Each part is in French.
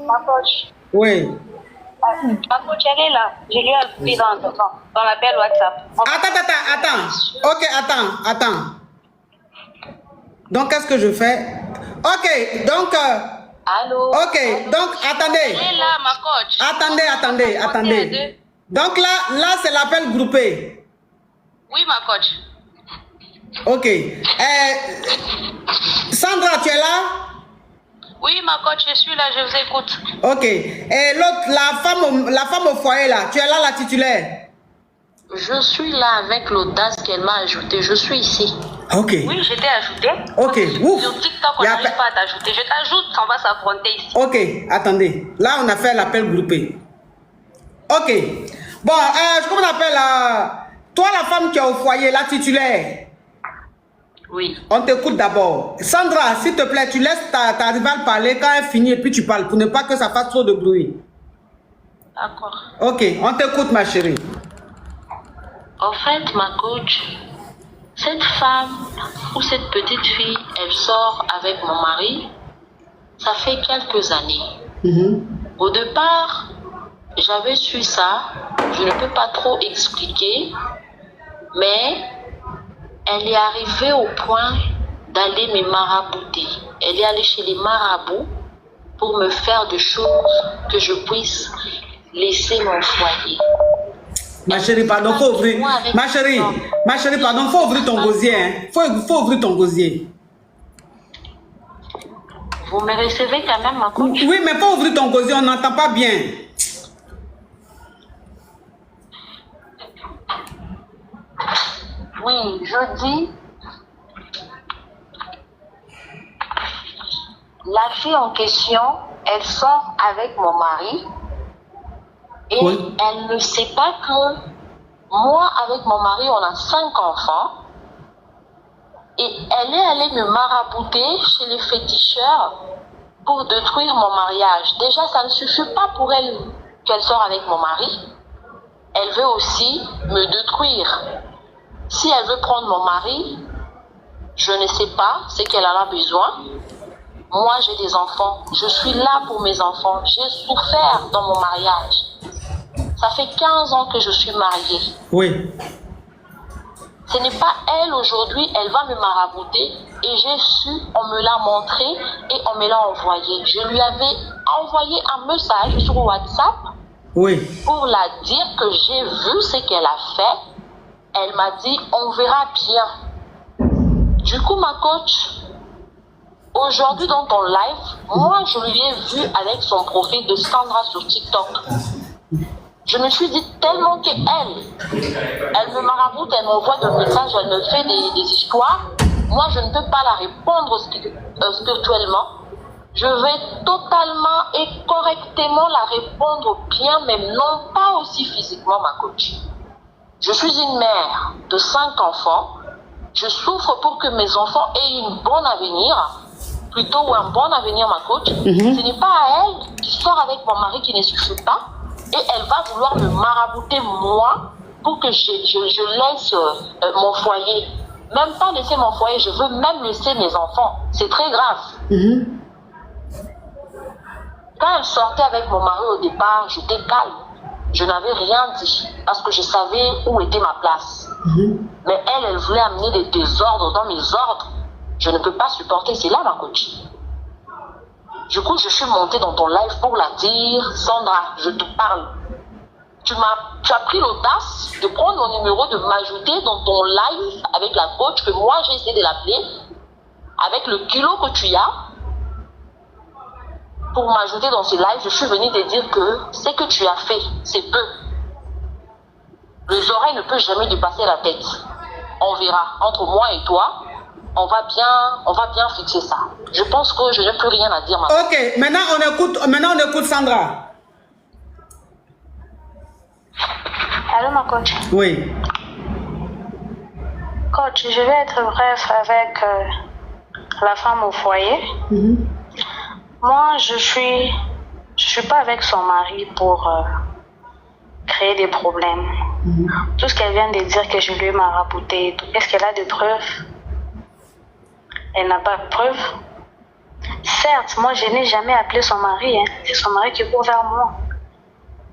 Ma coach. Oui. Ma coach, elle est là. Je lui ai ajouté dans l'appel WhatsApp. Attends. Ok, attends. Donc, qu'est-ce que je fais? Ok, donc... Allô? Ok, donc, attendez. Elle est là, ma coach. Attendez. Donc là c'est l'appel groupé. Oui, ma coach. Ok. Sandra, tu es là? Oui, ma coach, je suis là, je vous écoute. Ok. Et l'autre, la femme au foyer là, tu es là, la titulaire? Je suis là avec l'audace qu'elle m'a ajoutée. Je suis ici. Ok. Oui, je t'ai ajouté. Ok. Ouf. Sur TikTok, on n'arrive pas à t'ajouter. Je t'ajoute, on va s'affronter ici. Ok, attendez. Là, on a fait l'appel groupé. Ok. Bon, comment on appelle toi, la femme qui est au foyer, la titulaire? Oui. On t'écoute d'abord. Sandra, s'il te plaît, tu laisses ta rivale parler quand elle finit et puis tu parles pour ne pas que ça fasse trop de bruit. D'accord. Ok, on t'écoute, ma chérie. En fait, ma coach, cette femme ou cette petite fille, elle sort avec mon mari. Ça fait quelques années. Au départ, j'avais su ça. Je ne peux pas trop expliquer. Mais elle est arrivée au point d'aller me marabouter. Elle est allée chez les marabouts pour me faire des choses que je puisse laisser mon foyer. Ma chérie, pardon, faut ouvrir. Ma chérie, pardon, faut ouvrir ton gosier. Hein. Faut ouvrir ton gosier. Vous me recevez quand même, ma coach? Oui, mais faut ouvrir ton gosier, on n'entend pas bien. Oui, je dis, la fille en question, elle sort avec mon mari et elle ne sait pas que moi, avec mon mari, on a 5 enfants et elle est allée me marabouter chez les féticheurs pour détruire mon mariage. Déjà, ça ne suffit pas pour elle qu'elle sort avec mon mari. Elle veut aussi me détruire. Si elle veut prendre mon mari, je ne sais pas ce qu'elle en a besoin. Moi, j'ai des enfants. Je suis là pour mes enfants. J'ai souffert dans mon mariage. Ça fait 15 ans que je suis mariée. Oui. Ce n'est pas elle aujourd'hui, elle va me marabouter. Et j'ai su, on me l'a montré et on me l'a envoyé. Je lui avais envoyé un message sur WhatsApp pour la dire que j'ai vu ce qu'elle a fait. Elle m'a dit, on verra bien. Du coup, ma coach, aujourd'hui dans ton live, moi, je lui ai vu avec son profil de Sandra sur TikTok. Je me suis dit tellement qu'elle me maraboute, elle m'envoie des messages, elle me fait des histoires. Moi, je ne peux pas la répondre spirituellement. Je vais totalement et correctement la répondre bien, mais non pas aussi physiquement, ma coach. Je suis une mère de 5 enfants. Je souffre pour que mes enfants aient un bon avenir, plutôt un bon avenir, ma coach. Ce n'est pas à elle qui sort avec mon mari qui ne suffit pas. Et elle va vouloir me marabouter, moi, pour que je laisse mon foyer. Même pas laisser mon foyer, je veux même laisser mes enfants. C'est très grave. Quand elle sortait avec mon mari au départ, j'étais calme. Je n'avais rien dit parce que je savais où était ma place. Mais elle voulait amener des désordres dans mes ordres. Je ne peux pas supporter, c'est là ma coach. Du coup, je suis montée dans ton live pour la dire, Sandra, je te parle. Tu as pris l'audace de prendre mon numéro, de m'ajouter dans ton live avec la coach que moi j'ai essayé de l'appeler, avec le kilo que tu as, pour m'ajouter dans ce live. Je suis venue te dire que ce que tu as fait, c'est peu. Les oreilles ne peuvent jamais dépasser la tête. On verra. Entre moi et toi, on va bien fixer ça. Je pense que je n'ai plus rien à dire maintenant. Ok, maintenant on écoute Sandra. Allô, ma coach? Oui. Coach, je vais être bref avec la femme au foyer. Moi, je suis pas avec son mari pour créer des problèmes. Tout ce qu'elle vient de dire que je lui ai marabouté, est-ce qu'elle a des preuves? Elle n'a pas de preuves. Certes, moi, je n'ai jamais appelé son mari. Hein. C'est son mari qui court vers moi.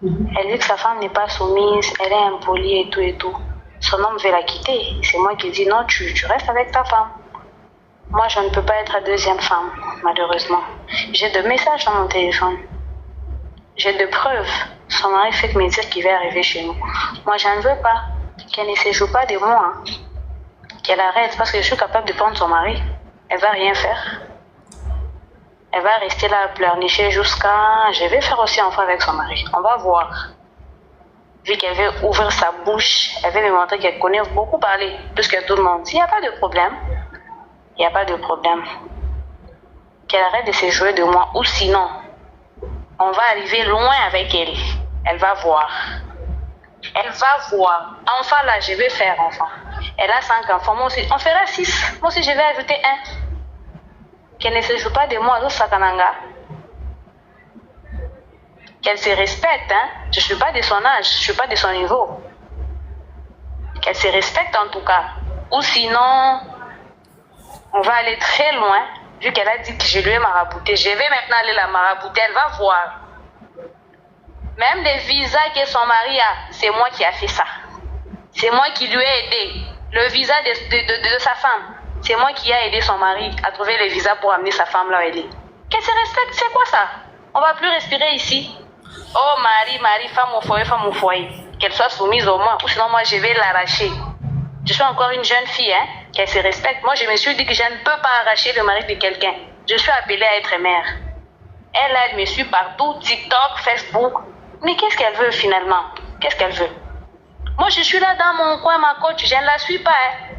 Elle dit que sa femme n'est pas soumise, elle est impolie et tout et tout. Son homme veut la quitter. C'est moi qui dis non, tu restes avec ta femme. Moi, je ne peux pas être la deuxième femme, malheureusement. J'ai de messages dans mon téléphone. J'ai de preuves. Son mari fait que me dire qu'il va arriver chez nous. Moi, je ne veux pas. Qu'elle ne se joue pas de moi. Hein. Qu'elle arrête parce que je suis capable de prendre son mari. Elle va rien faire. Elle va rester là à pleurnicher jusqu'à... Je vais faire aussi enfant avec son mari. On va voir. Vu qu'elle veut ouvrir sa bouche, elle veut me montrer qu'elle connaît beaucoup parler, plus que tout le monde. Il n'y a pas de problème. Il n'y a pas de problème. Qu'elle arrête de se jouer de moi. Ou sinon, on va arriver loin avec elle. Elle va voir. Elle va voir. Enfant là, je vais faire enfant. Elle a 5 enfants. Moi aussi, on fera 6. Moi aussi, je vais ajouter 1. Qu'elle ne se joue pas de moi, l'autre Sakananga. Qu'elle se respecte, hein. Je ne suis pas de son âge, je ne suis pas de son niveau. Qu'elle se respecte en tout cas. Ou sinon, on va aller très loin, vu qu'elle a dit que je lui ai marabouté. Je vais maintenant aller la marabouter, elle va voir. Même les visas que son mari a, c'est moi qui a fait ça. C'est moi qui lui ai aidé. Le visa de sa femme, c'est moi qui ai aidé son mari à trouver le visa pour amener sa femme là où elle est. Qu'elle se respecte, c'est quoi ça? On va plus respirer ici. Oh Marie, femme au foyer. Qu'elle soit soumise au moins, ou sinon moi je vais l'arracher. Je suis encore une jeune fille, hein, qu'elle se respecte. Moi je me suis dit que je ne peux pas arracher le mari de quelqu'un. Je suis appelée à être mère. Elle me suit partout, TikTok, Facebook. Mais qu'est-ce qu'elle veut finalement? Qu'est-ce qu'elle veut? Moi je suis là dans mon coin, ma coach, je ne la suis pas. Hein.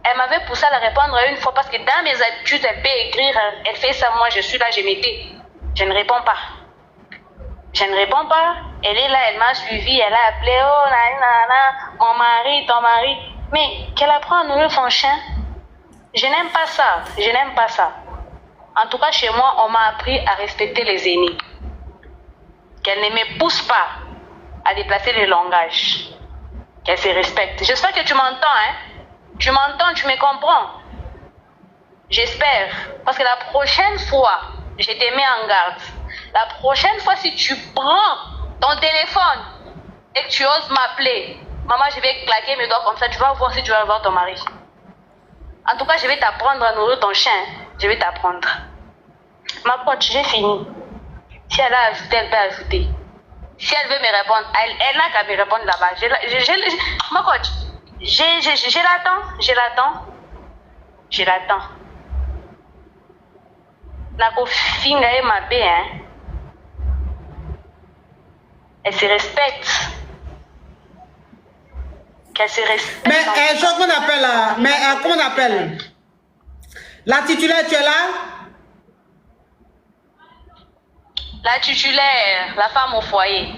Elle m'avait poussé à la répondre une fois parce que dans mes habitudes, elle peut écrire, elle fait ça, moi je suis là, je m'étais. Je ne réponds pas. Je ne réponds pas. Elle est là, elle m'a suivi, elle a appelé, oh mon mari, ton mari. Mais qu'elle apprend à nourrir son chien. Je n'aime pas ça, je n'aime pas ça. En tout cas, chez moi, on m'a appris à respecter les aînés. Qu'elle ne me pousse pas à déplacer le langage. Qu'elle se respecte. J'espère que tu m'entends, hein. Tu m'entends, tu me comprends. J'espère. Parce que la prochaine fois, je te mets en garde. La prochaine fois, si tu prends ton téléphone et que tu oses m'appeler, maman, je vais claquer mes doigts comme ça, tu vas voir si tu vas voir ton mari. En tout cas, je vais t'apprendre à nourrir ton chien. Je vais t'apprendre. Ma coach, j'ai fini. Si elle a ajouté, elle peut ajouter. Si elle veut me répondre, elle n'a qu'à me répondre là-bas. Ma coach, je l'attends. La cofine est ma bé, hein. Elle se respecte. Qu'elle se respecte. Mais chose qu'on appelle là, mais comment on appelle? La titulaire, tu es là? La titulaire, la femme au foyer.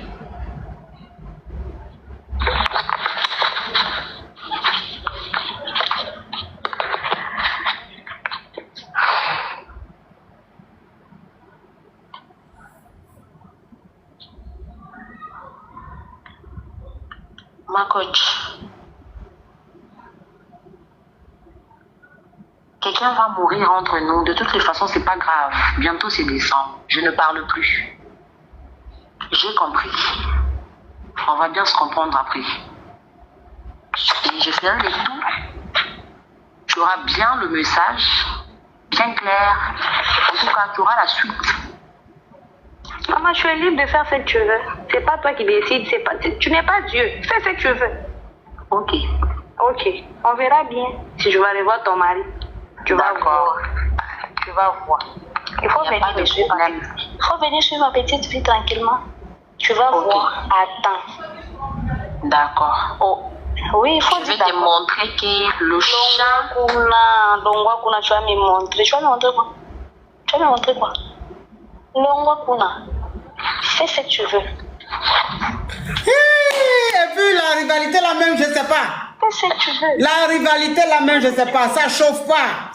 Ma coach, quelqu'un va mourir entre nous. De toutes les façons, c'est pas grave. Bientôt, c'est décembre. Je ne parle plus. J'ai compris. On va bien se comprendre après. Et je ferai le tout. Tu auras bien le message, bien clair. En tout cas, tu auras la suite. Maman, tu es libre de faire ce que tu veux. C'est pas toi qui décides. Tu n'es pas Dieu. Fais ce que tu veux. Ok. On verra bien si je vais aller voir ton mari. Tu vas voir. Il faut venir suivre ma petite fille tranquillement. Tu vas voir. Attends. D'accord. Oh. Oui, il faut dire. Je vais te montrer que le chat. Longwa tu vas me montrer. Tu vas me montrer quoi? Longwa kuna. Fais ce que tu veux. Et puis la rivalité la même, je sais pas. Fais ce que tu veux. La rivalité la même, je sais pas. Ça chauffe pas.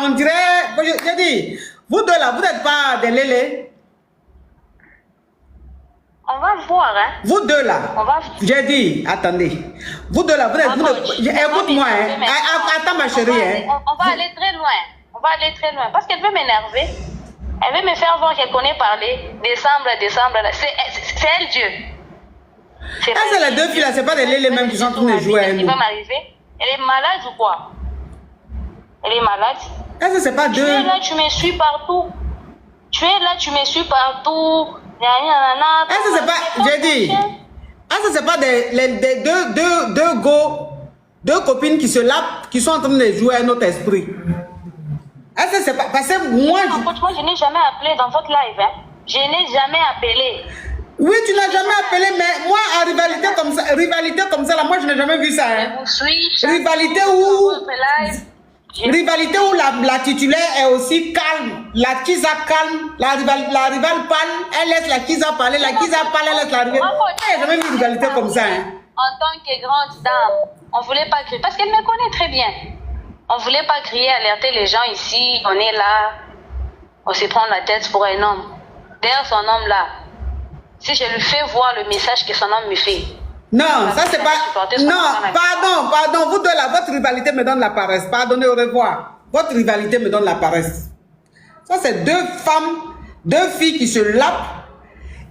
On dirait, je dis, vous deux là, vous n'êtes pas des lélés. On va voir, hein. Vous deux là. J'ai dit, attendez. Vous deux là, vous êtes. Écoute-moi, hein. Attends ma chérie, hein. On va aller très loin. On va aller très loin. Parce qu'elle veut m'énerver. Elle veut me faire voir qu'elle connaît parler. Décembre. C'est elle Dieu. C'est les deux filles là, c'est pas les mêmes qui sont en train de jouer à nous. Elle va m'arriver. Elle est malade ou quoi? Elle est malade. Est-ce que c'est pas deux? Tu es là, tu me suis partout. Tu es là, tu me suis partout. Est-ce que c'est pas, j'ai dit, est-ce que c'est pas deux copines qui se lapent, qui sont en train de jouer à notre esprit? Est-ce que c'est pas, parce que moi... Moi, je n'ai jamais appelé dans votre live, hein. Je n'ai jamais appelé. Oui, tu n'as jamais appelé, mais moi, en rivalité comme ça, là, moi, je n'ai jamais vu ça. Hein. Je vous suis. Rivalité où la titulaire est aussi calme, la Kisa calme, la rivale parle, elle laisse la Kisa parler, la Kisa parle, elle laisse la rivale. J'ai jamais vu une rivalité comme ça. Hein. En tant que grande dame, on ne voulait pas crier, parce qu'elle me connaît très bien. On ne voulait pas crier, alerter les gens ici, on est là, on se prend la tête pour un homme. D'ailleurs, son homme là, si je lui fais voir le message que son homme me fait. Non, ça c'est pas... Non, pardon, vous deux là, votre rivalité me donne la paresse. Pardonnez, au revoir. Votre rivalité me donne la paresse. Ça c'est deux femmes, deux filles qui se lapent.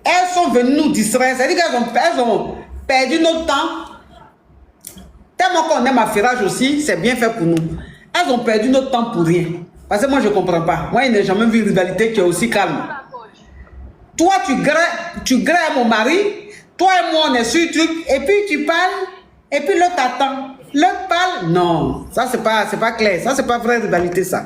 Elles sont venues nous distraire. C'est-à-dire qu'elles ont perdu notre temps. Tellement qu'on aime Affairage aussi, c'est bien fait pour nous. Elles ont perdu notre temps pour rien. Parce que moi je ne comprends pas. Moi je n'ai jamais vu une rivalité qui est aussi calme. Toi tu graies mon mari. Toi et moi, on est sur le truc, et puis tu parles, et puis l'autre attend. L'autre parle, non, ça c'est pas clair, ça c'est pas vraie rivalité ça.